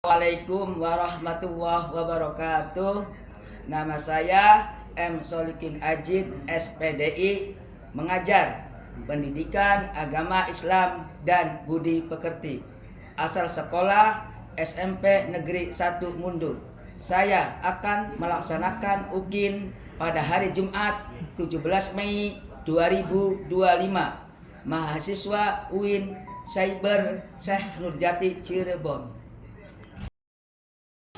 Assalamualaikum warahmatullahi wabarakatuh. Nama saya M. Solikin Ajid, SPDI, mengajar pendidikan agama Islam dan budi pekerti. Asal sekolah SMP Negeri 1 Mundur. Saya akan melaksanakan UKIN pada hari Jumat 17 Mei 2025. Mahasiswa UIN Cyber Syekh Nurjati Cirebon.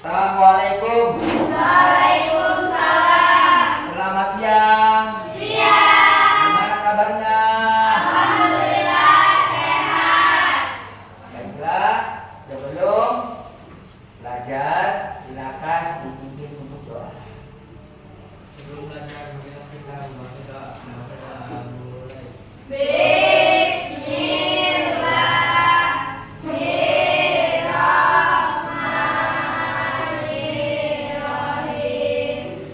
Assalamualaikum. Waalaikumsalam. Selamat siang. Siang. Gimana kabarnya? Alhamdulillah sehat. Baiklah, sebelum belajar silakan dipimpin untuk doa. Sebelum belajar kita membaca mulai. Bismillahirrahmanirrahim.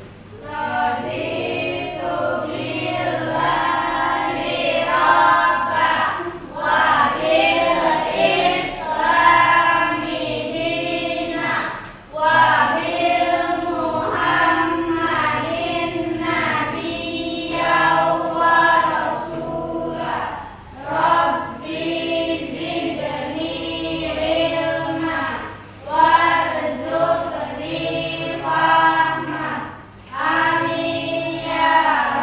Raditu billahi rabba wa bil islami dina wa bil muhammadin nabiyya wa rasulah. Rabbi zidni ilma warzuqni fahma. Amin ya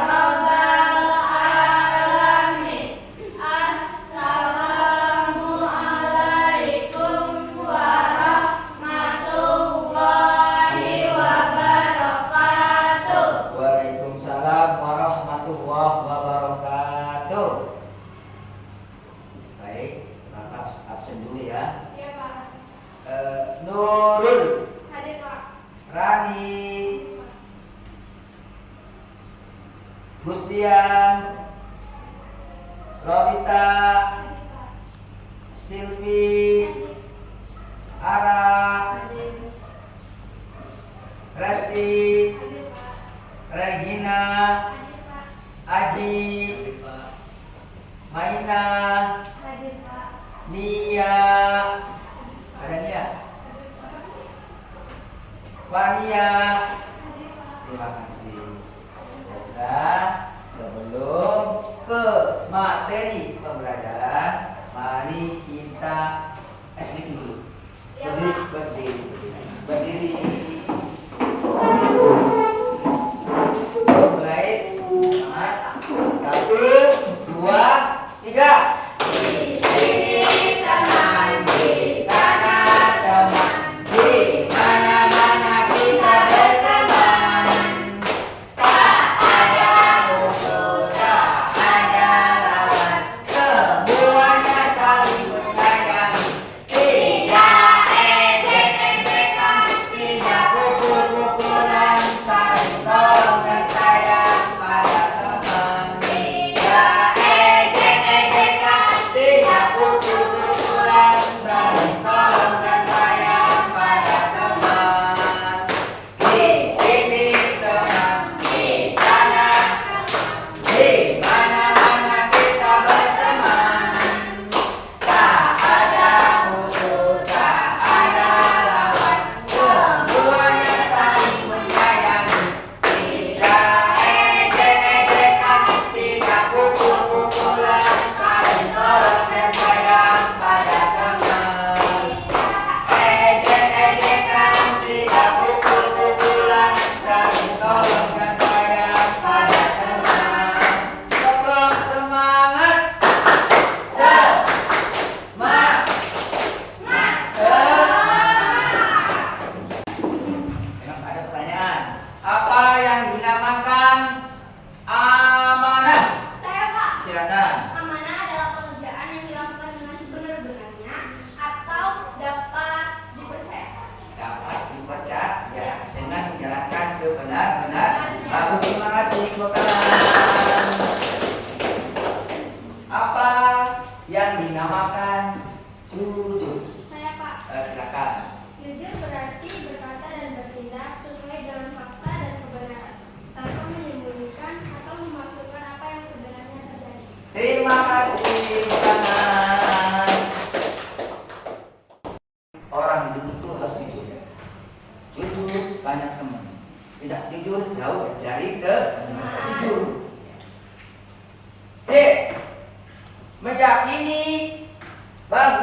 rabbal alamin. Assalamualaikum warahmatullahi wabarakatuh. Waalaikumsalam warahmatullahi wabarakatuh. Baik, Bapak absen dulu ya. Ya Pak. Nurul, Hadir Pak. Rani, Gustian, Robita, Silvi, Ara, Resti, Hadir Pak. Regina, Hadir Pak. Aji, Maina, Hadir Pak. Nia, ada Nia, Fania. Hadir Pak. Terima kasih. Baiklah, sebelum ke materi pembelajaran, mari kita speak dulu. Ya, Berdiri. Mulai. Semangat. 1, 2, 3. Di sini teman, di sana teman, di mana-mana kita berteman. Tak ada musuh, tak ada lawan, Semuanya saling menyayangi. tidak ejek-ejekan, tidak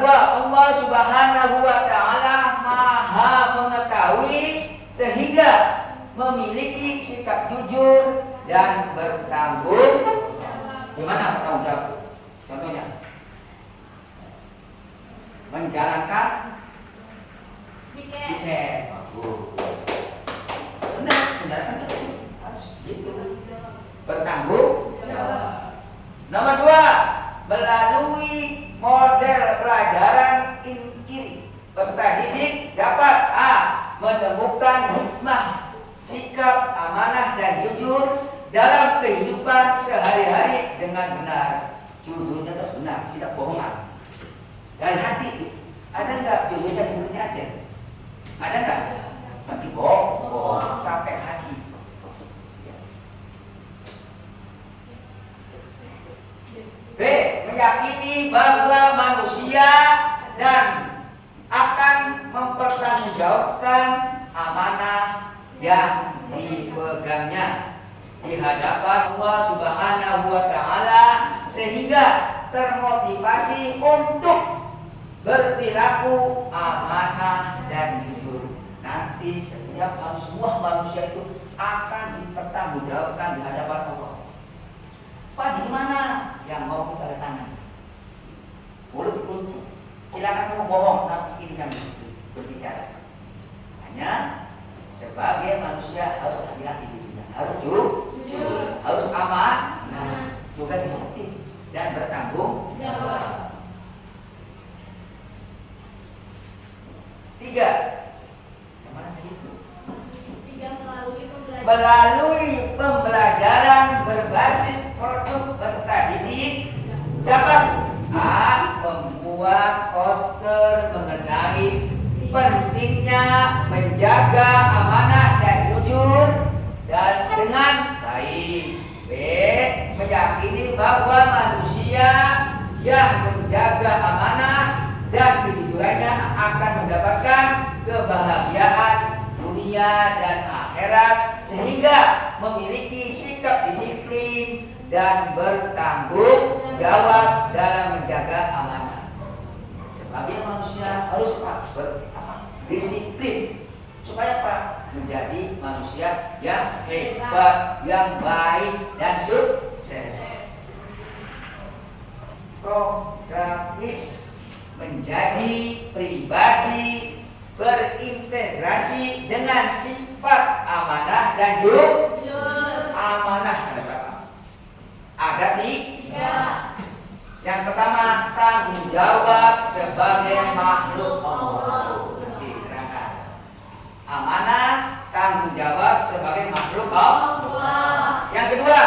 bahwa Allah Subhanahu wa taala Maha mengetahui sehingga memiliki sikap jujur dan bertanggung. Gimana bertanggung jawab? Contohnya menjalankan piket. Bagus. Benar, menjalankan piket. Harus gitu. Bertanggung jawab. Nomor 2, melalui model pelajaran kiri, peserta didik dapat menemukan hikmah, sikap amanah dan jujur dalam kehidupan sehari-hari dengan benar. Jujurnya harus benar, tidak bohongan. Dari hati itu. Ada nggak jujurnya di mulutnya aja? Ada nggak? Tapi bohong sampai hati. B. Meyakini bahwa manusia dan akan mempertanggungjawabkan amanah yang dipegangnya di hadapan Allah Subhanahu wa taala sehingga termotivasi untuk berperilaku amanah dan jujur. Nanti setiap semua manusia itu akan dipertanggungjawabkan di hadapan Allah. Pak, gimana? Yang mau kita tangan. Mulut dikunci. Silakan kamu bohong, tapi ini yang berbicara. Hanya sebagai manusia harus hati-hati di dunia. Harus jujur, harus aman, juga disiplin dan bertanggung jawab. 3. Melalui pembelajaran berbasis produk peserta didik dapat membuat poster mengenai pentingnya menjaga amanah dan jujur dan dengan baik. B. Meyakini bahwa manusia yang menjaga amanah dan kejujurannya akan mendapatkan kebahagiaan dunia dan akhirat sehingga memiliki sikap disiplin dan bertanggung jawab dalam menjaga amanah. Sebagai manusia harus disiplin supaya menjadi manusia yang hebat, yang baik dan sukses. Programis menjadi pribadi berintegrasi dengan sifat amanah dan jujur. Amanah ada berapa? Ada 3. Yang pertama, tanggung jawab sebagai makhluk Allah. Diterangkan. Amanah, tanggung jawab sebagai makhluk Allah. Yang kedua,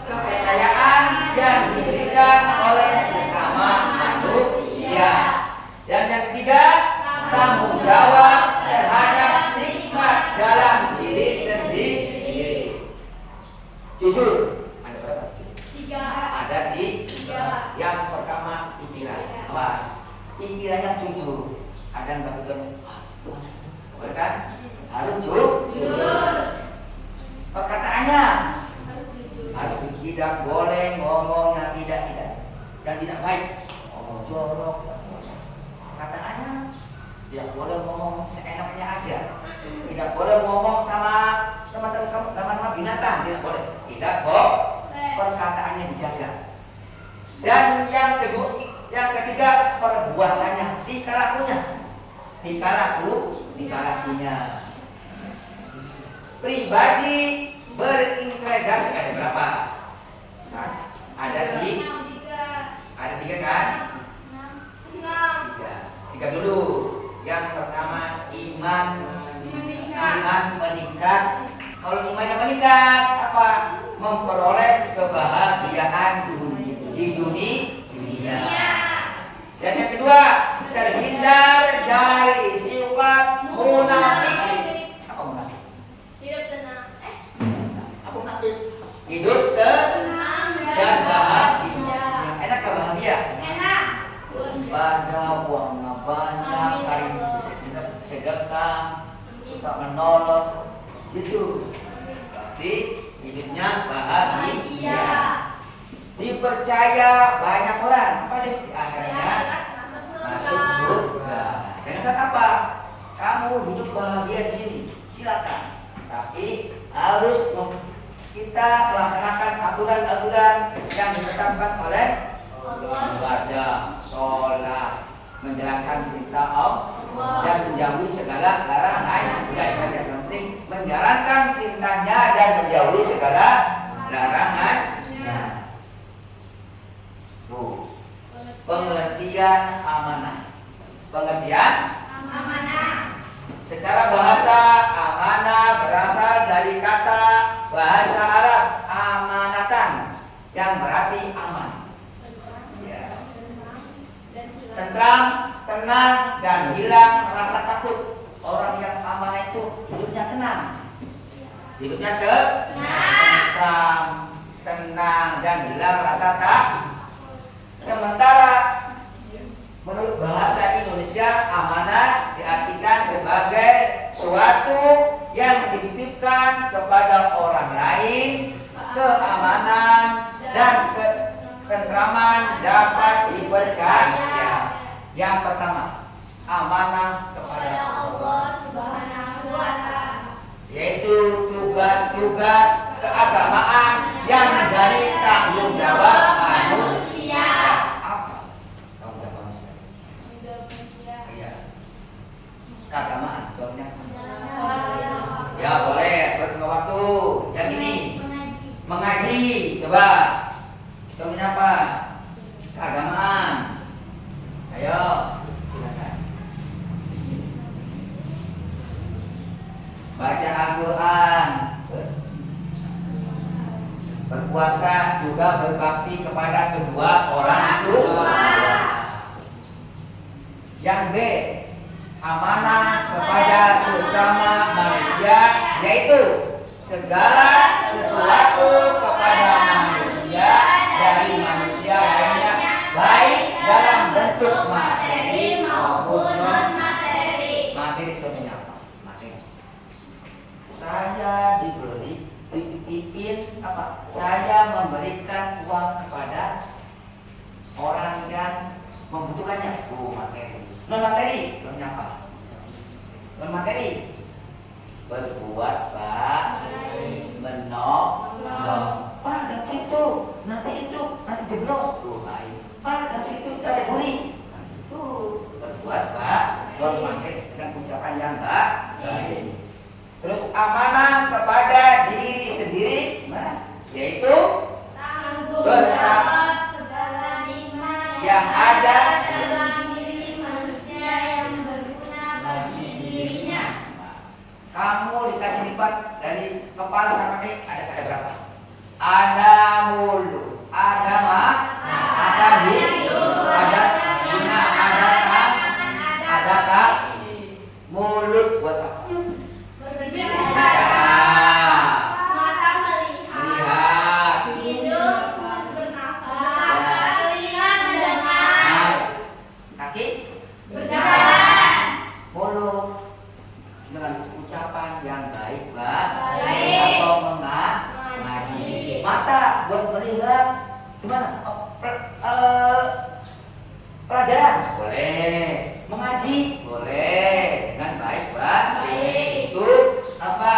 kepercayaan yang diberikan oleh sesama manusia. Dan yang ketiga, tanggung jawab terhadap nikmat dalam diri sendiri. Jujur. Ada berapa? 3. Ada 3. Yang pertama pikiran. Awas. Pikirannya jujur. Ada nggak pikiran? Boleh kan? Harus jujur. Perkataannya harus tidak boleh ngomongnya tidak dan tidak baik. Ngomong jorok. Perkataannya tidak boleh ngomong seenaknya aja. Tidak boleh ngomong sama teman-teman binatang, tidak boleh. Tidak kok. Perkataannya dijaga. Dan yang ketiga perbuatannya, tingkah lakunya. Pribadi berintegrasi ada berapa? Ada 3 kan? 3 dulu. Yang pertama iman meningkat. Kalau imannya meningkat apa? Memperoleh kebahagiaan di dunia. Dan yang kedua, terhindar dari sifat munafik. Apa munafik? Hidup tenang. Apa munafik? Hidup tenang dan bahagia. Enak gak bahagia? Enak. Ibadah, uangnya banyak, saling sedekah, suka menolong, gitu. Berarti hidupnya bahagia. Dipercaya banyak orang, apa deh? Di akhirnya masuk kita melaksanakan aturan-aturan yang ditetapkan oleh ibadah, sholat, menjalankan perintah Allah dan menjauhi segala larangan. Yang penting menjalankan perintahnya dan menjauhi segala larangannya. Pengertian amanah. Pengertian Amanah. secara bahasa amanah berasal dari kata bahasa Arab amanatan yang berarti aman. Ya. Tentram, tenang dan hilang rasa takut. Orang yang amanah itu hidupnya tenang. Hidupnya tentram, tenang dan hilang rasa takut. Sementara menurut bahasa Indonesia amanah diartikan sebagai suatu yang dititipkan kepada orang lain, keamanan dan ketentraman dapat dipercaya. Yang pertama, amanah kepada Allah Subhanahu wa Ta'ala, yaitu tugas-tugas keagamaan yang menjadi tanggung jawab manusia. Apa? Tanggung jawab manusia. Iya. Keagamaan, contohnya. Ya boleh, seperti waktu. Yang ini mengaji. Coba. Contohnya apa? Keagamaan. Ayo, silakan. Baca Al-Quran, berpuasa juga berbakti kepada kedua orang tua. Yang B, amanah kepada sesama manusia, yaitu segala sesuatu kepada manusia dari manusia lainnya, baik dalam bentuk materi maupun non materi. Materi itu apa? Materi. Saya dititipin apa? Saya memberikan uang kepada orang yang membutuhkannya. Materi. Non materi, contohnya apa? Non materi. Berbuat baik, menolong. Pak, jangan situ, nanti itu, nanti jeblok. Baik. Pak, jangan situ, ada duri. Itu berbuat baik, non materi dengan ucapan yang baik. Terus amanah kepada diri sendiri, yaitu tanggung jawab segala nikmat yang ada dalam diri manusia yang berguna bagi dirinya. Kamu dikasih lipat dari kepala sampai kaki, ada berapa? Ada mulut, ada mata, ada hidung, ada telinga, ada kaki, ada kaki. Mulut buat apa? Mata melihat, hidung bernafas, telinga mendengar, kaki berjalan, mulut dengan ucapan yang baik, Baik. atau mengaji. Mata buat melihat gimana? Pelajaran boleh, mengaji boleh dengan baik. Itu apa?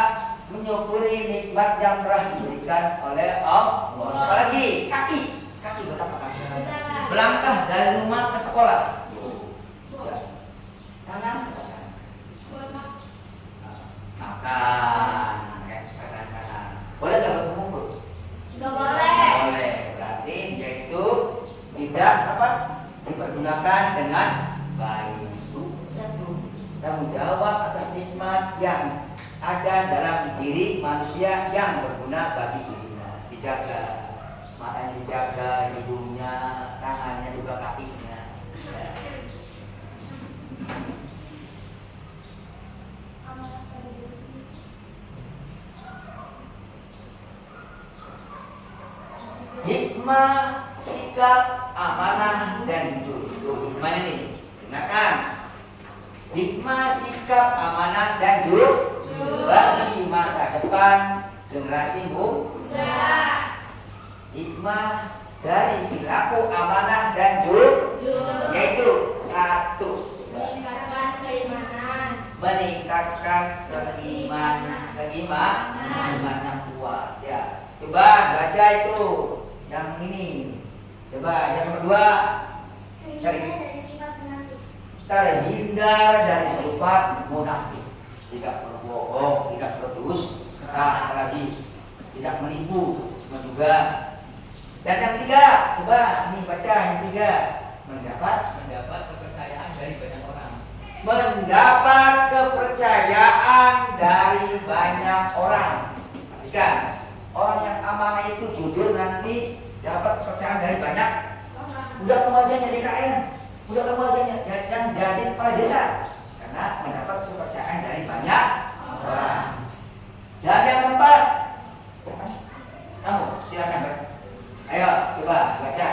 Menyukuri nikmat yang telah diberikan oleh Allah. Apalagi kaki buat apa? Kaki melangkah dari rumah ke sekolah. Tangan makan, kanan. Boleh nggak berkumpul? nggak boleh. Boleh. Berarti yaitu tidak apa? Dipergunakan dengan baik. Tanggung jawab atas nikmat yang ada dalam diri manusia yang berguna bagi dirinya. Dijaga, matanya dijaga, hidungnya, tangannya juga, kakinya. Ya. Hikmah, sikap, amanah, dan jujur. Hikmah ini, dengarkan. Hikmah, sikap, amanah, dan jujur bagi masa depan generasi muda. Hikmah dari perilaku amanah dan jujur, yaitu satu, meningkatkan keimanan yang kuat. Ya, coba baca itu yang ini. Coba yang kedua, Terhindar dari sifat munafik. terhindar dari sifat munafik. Tidak berbohong, tidak berdusta, apalagi tidak menipu, juga. Dan yang tiga, coba ini baca yang tiga, mendapat kepercayaan dari banyak orang. Mendapat kepercayaan dari banyak orang. Perhatikan, orang yang amanah itu jujur nanti dapat kepercayaan dari banyak. Udah kamu aja jadi KM, udah kamu aja yang jadi kepala desa, karena mendapat kepercayaan dari banyak orang. Dan yang keempat, kamu silakan Pak. Ayo coba baca.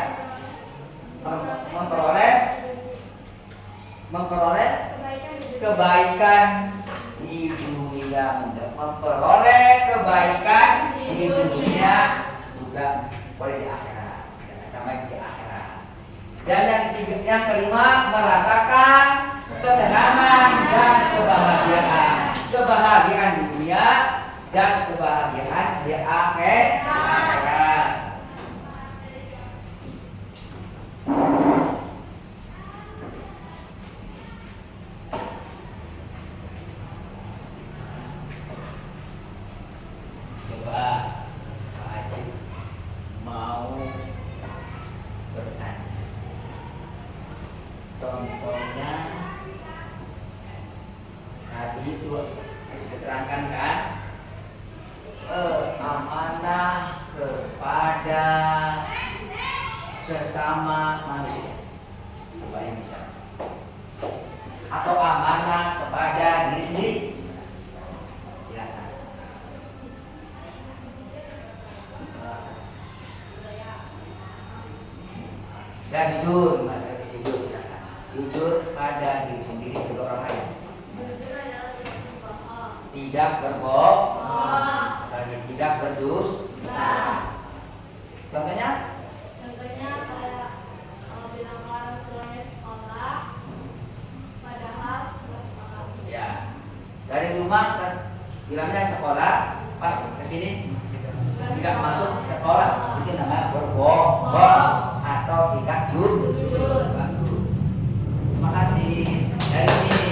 Memperoleh kebaikan di dunia, memperoleh kebaikan di dunia juga boleh di akhirat. Ada di akhirat. Dan yang ketiga, yang kelima, merasakan ketenangan dan kebahagiaan di dunia dan kebahagiaan di akhirat. Coba Pak Haji mau bertanya. Contohnya tadi itu diterangkan kan, amanah kepada sesama manusia. Coba yang bisa. Atau amanah kepada diri sendiri. Silakan. Dan jujur, silakan. Jujur pada diri sendiri juga orang lain. Jujur adalah tidak berbohong. Tidak berbohong. Lagi tidak berdusta. Contohnya? Contohnya kayak bilang ke orang tuanya sekolah, padahal nggak sekolah. Ya. Dari rumah kan bilangnya sekolah, pas kesini tidak masuk sekolah, itu namanya berbohong atau tidak jujur. Bagus. Terima kasih. Dari sini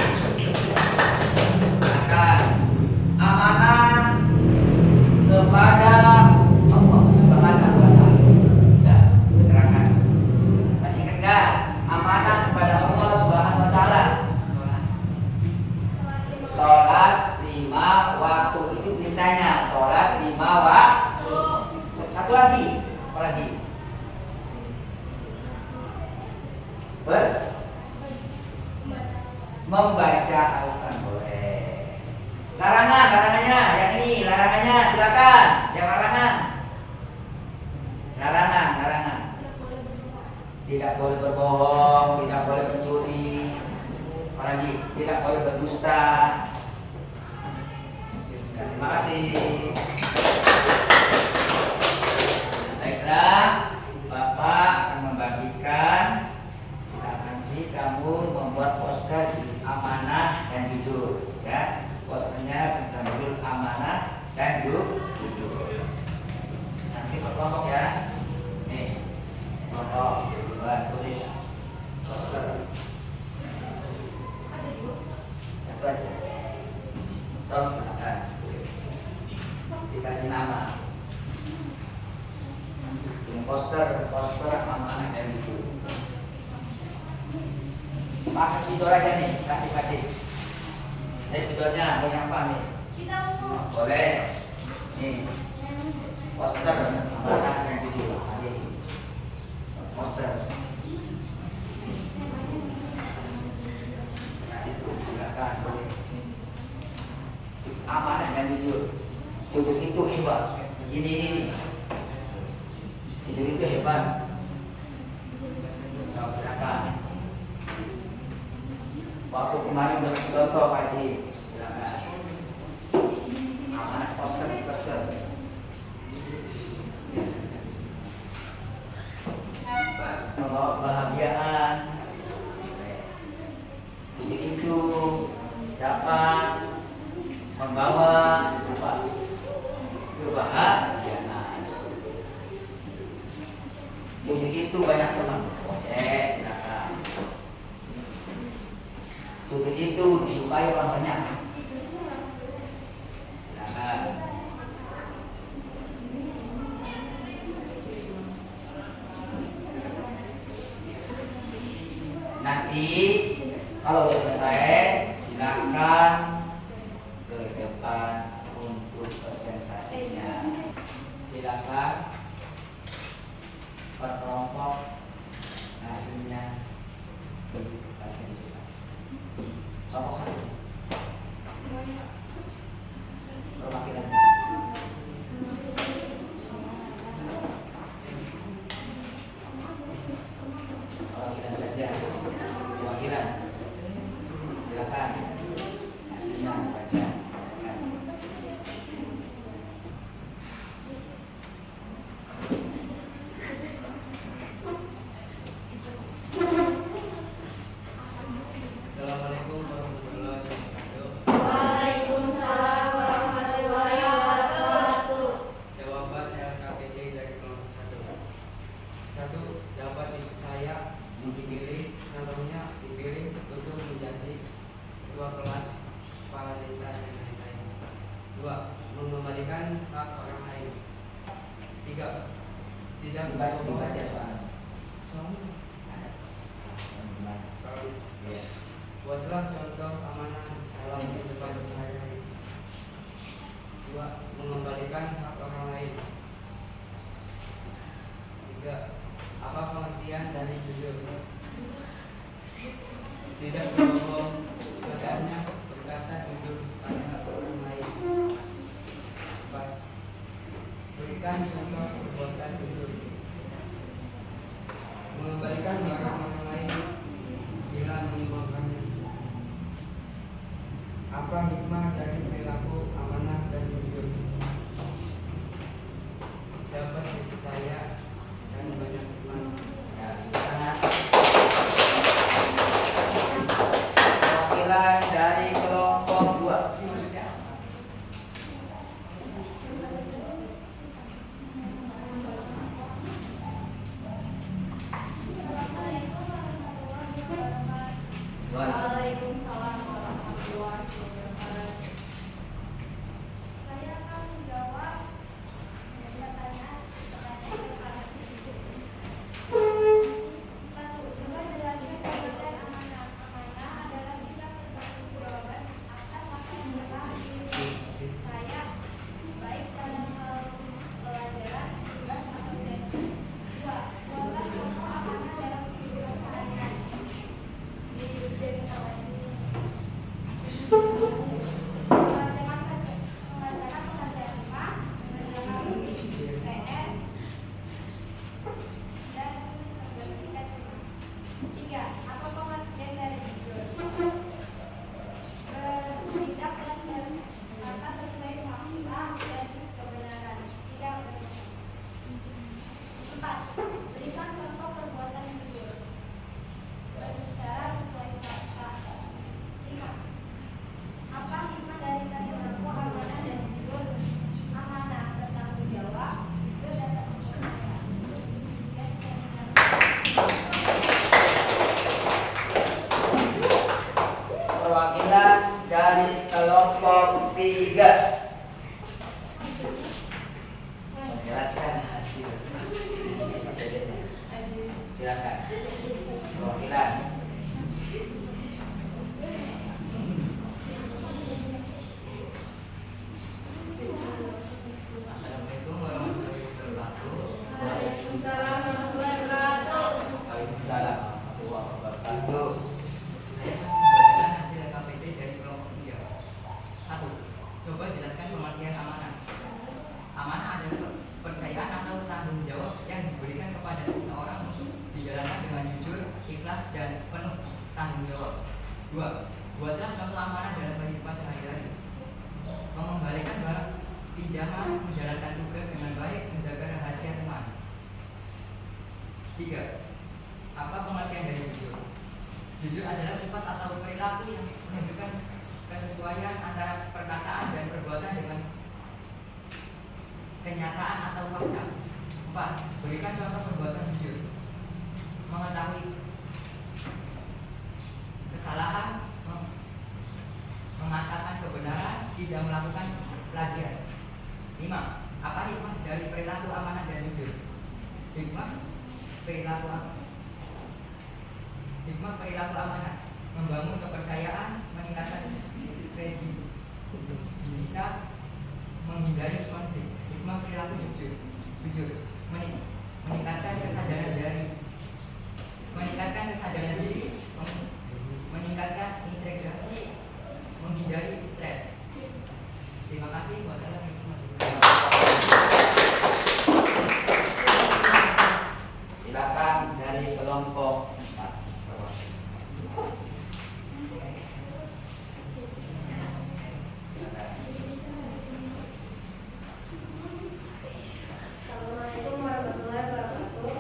akan amanah kepada Allah Subhanahu wa Ta'ala. Ya, keterangan. Masih ingat enggak? Amanah kepada Allah Subhanahu wa Ta'ala. Sholat 5 waktu itu perintahnya. Sholat 5 waktu. Satu lagi, apa lagi? Membaca Al-Quran boleh. Larangannya yang ini, larangannya silakan. Yang larangan. Tidak boleh berbohong, tidak boleh mencuri, apalagi tidak boleh berdusta. Terima kasih. Baiklah, Bapak akan membagikan. Nanti kamu membuat poster amanah dan jujur, ya. Posternya berjudul amanah dan jujur. Nanti berkelompok ya. Nih, kelompok buat tulis poster. Satu aja. Silakan tulis. Dikasih nama. Ini poster amanah dan jujur. Pakai spidol aja nih, kasih pacik. Ini spidolnya mau yang apa nih? Boleh. Nih, poster amanah yang jujur. Poster. Nah itu silakan boleh. Amanah dan jujur. Jujur itu hebat. Ini. Jujur itu hebat. Silakan. Waktu kemarin berarti contoh Pak Haji, silakan. Amanah poster. Membawa kebahagiaan. Jadi itu dapat membawa apa? Kebahagiaan. Jujur itu disukai orang banyak. Silakan. Nanti kalau udah selesai silakan ke depan untuk presentasinya. Silakan per kelompok hasilnya dibutuhkan. Kelompok satu. Perwakilan. Perwakilan saja. Perwakilan. Silakan. Hasilnya baca. Assalamualaikum warahmatullahi wabarakatuh. Waalaikumsalam warahmatullahi wabarakatuh. Jawaban LKPD dari kelompok 1. 1. Dapat saya dipilih, calonnya dipilih untuk menjadi ketua kelas, kepala desa dan lain-lain. 2. Mengembalikan hak orang lain. 3. Tidak Dibaca soal. Soalnya Ya. buatlah contoh amanah dalam kehidupan sehari-hari. 2. Mengembalikan hak orang lain. 3. Apa pengertian dari jujur? Tidak berbohong, keadaannya berkata jujur pada orang lain. 4. Berikan contoh perbuatan jujur. Mengembalikan barang orang lain bila menyumbangkannya. Apa hikmah dari perilaku amanah dan jujur? Dapat dipercaya dan banyak teman. Ya, sangat. Perwakilan dari kelompok 2. Waalaikumsalam warahmatullahi wabarakatuh. Saya akan menjawab pertanyaan satu. Coba jelaskan pengertian amanah. Amanah adalah sikap bertanggung jawaban atas apa yang telah diberikan saya, baik dalam hal pelajaran, tugas atau janji. 2. Buatlah contoh amanah dalam kehidupan sehari-hari. Berikan contoh perbuatan jujur. Berbicara sesuai fakta. 5. Apa hikmah dari perilaku amanah dan jujur? Amanah bertanggung jawab, jujur dan tak mempercaya. Perwakilan dari kelompok 3. Menjelaskan hasil. Silakan. Perwakilan. Assalamualaikum warahmatullahi wabarakatuh. Waalaikumsalam warahmatullahi wabarakatuh. Waalaikumsalam warahmatullahi wabarakatuh. Saya akan membacakan hasil LKPD dari kelompok 3. 1. Coba jelaskan pengertian amanah. Amanah adalah kepercayaan atau tanggung jawab yang diberikan kepada seseorang untuk dijalankan dengan jujur, ikhlas, dan penuh tanggung jawab. 2. Buatlah contoh amanah dalam kehidupan sehari-hari. Mengembalikan barang pinjaman, menjalankan tugas dengan baik, menjaga rahasia teman. 3. Apa pengertian dari jujur? Jujur adalah sifat atau perilaku yang menunjukkan kesesuaian antara perkataan dan perbuatan dengan kenyataan atau fakta. 4. Berikan contoh perbuatan jujur. Mengetahui kesalahan, tidak melakukan plagiat. 5. Apa hikmah dari perilaku amanah dan jujur? Hikmah perilaku amanah membangun kepercayaan, meningkatkan kredibilitas, menghindari konflik. Hikmah perilaku jujur meningkatkan kesadaran diri, meningkatkan integrasi, menghindari stres. Terima kasih. Wassalamualaikum warahmatullahi wabarakatuh. Silakan dari kelompok 4. Assalamualaikum warahmatullahi wabarakatuh.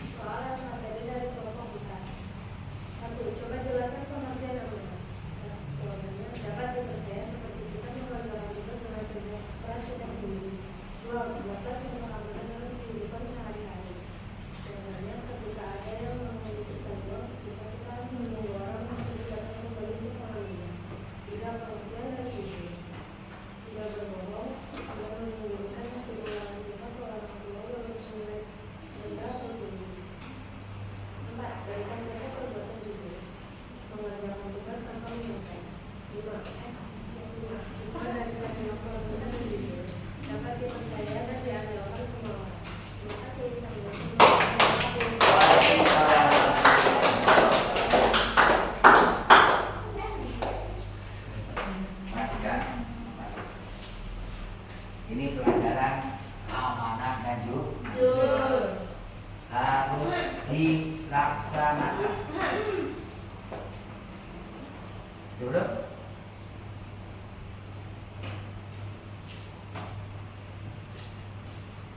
Soal yang materi dari kelompok kita. 1. Coba jelaskan pengertian amanah. Jawabannya dapat dipercaya seperti kita mengerjakan tugas dengan kerja keras kita sendiri. 2. Dapat mengamalkan dalam kehidupan sehari-hari. Jawabannya ketika ada yang membutuhkan uang, kita harus menunggu orang tersebut datang kembali untuk mengambilnya. 3. Pengertian dari itu. Tidak berbohong, tidak menyembunyikan hasil ulangan kita ke orang tua walaupun senilai rendah atau tinggi. 4. Berikan contoh perbuatan jujur. Mengerjakan tugas tanpa menyangka. 5. Hikmah dari kerja perbuatan jujur dapat dipercaya dan diandalkan semua orang. Terima kasih. Assalamualaikum warahmatullahi Perhatikan. Ini pelajaran amanah dan jujur harus dilaksanakan. Betul?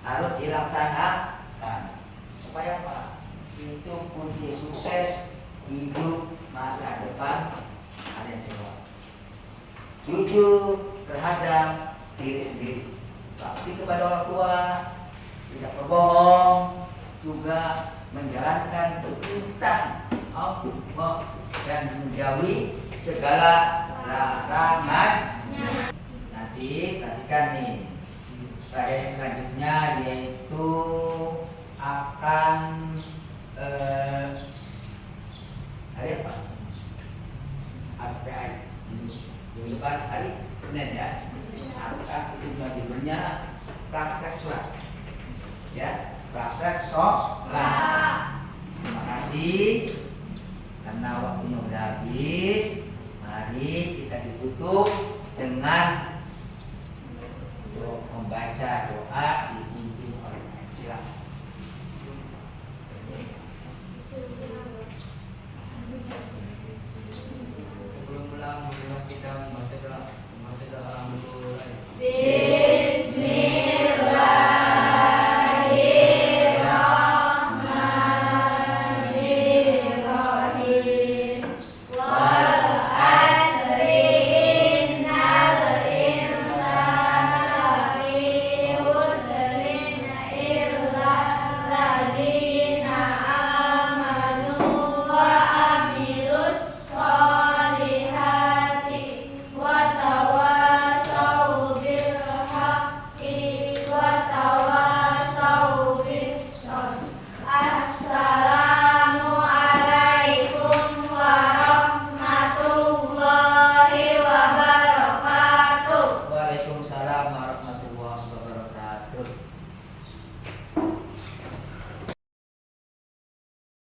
Harus dilaksanakan. Supaya apa? Itu kunci sukses hidup masa depan kalian semua. Jujur terhadap diri sendiri, bakti kepada orang tua, tidak berbohong, juga menjalankan perintah Allah dan menjauhi segala larangan. Nanti perhatikan nih, pelajaran selanjutnya yaitu akan hari apa? API minggu depan hari Senin ya. Akan itu judulnya praktek sholat. Ya, praktek sholat. Terima kasih karena waktunya udah habis. Mari kita ditutup dengan membaca doa dipimpin oleh silakan.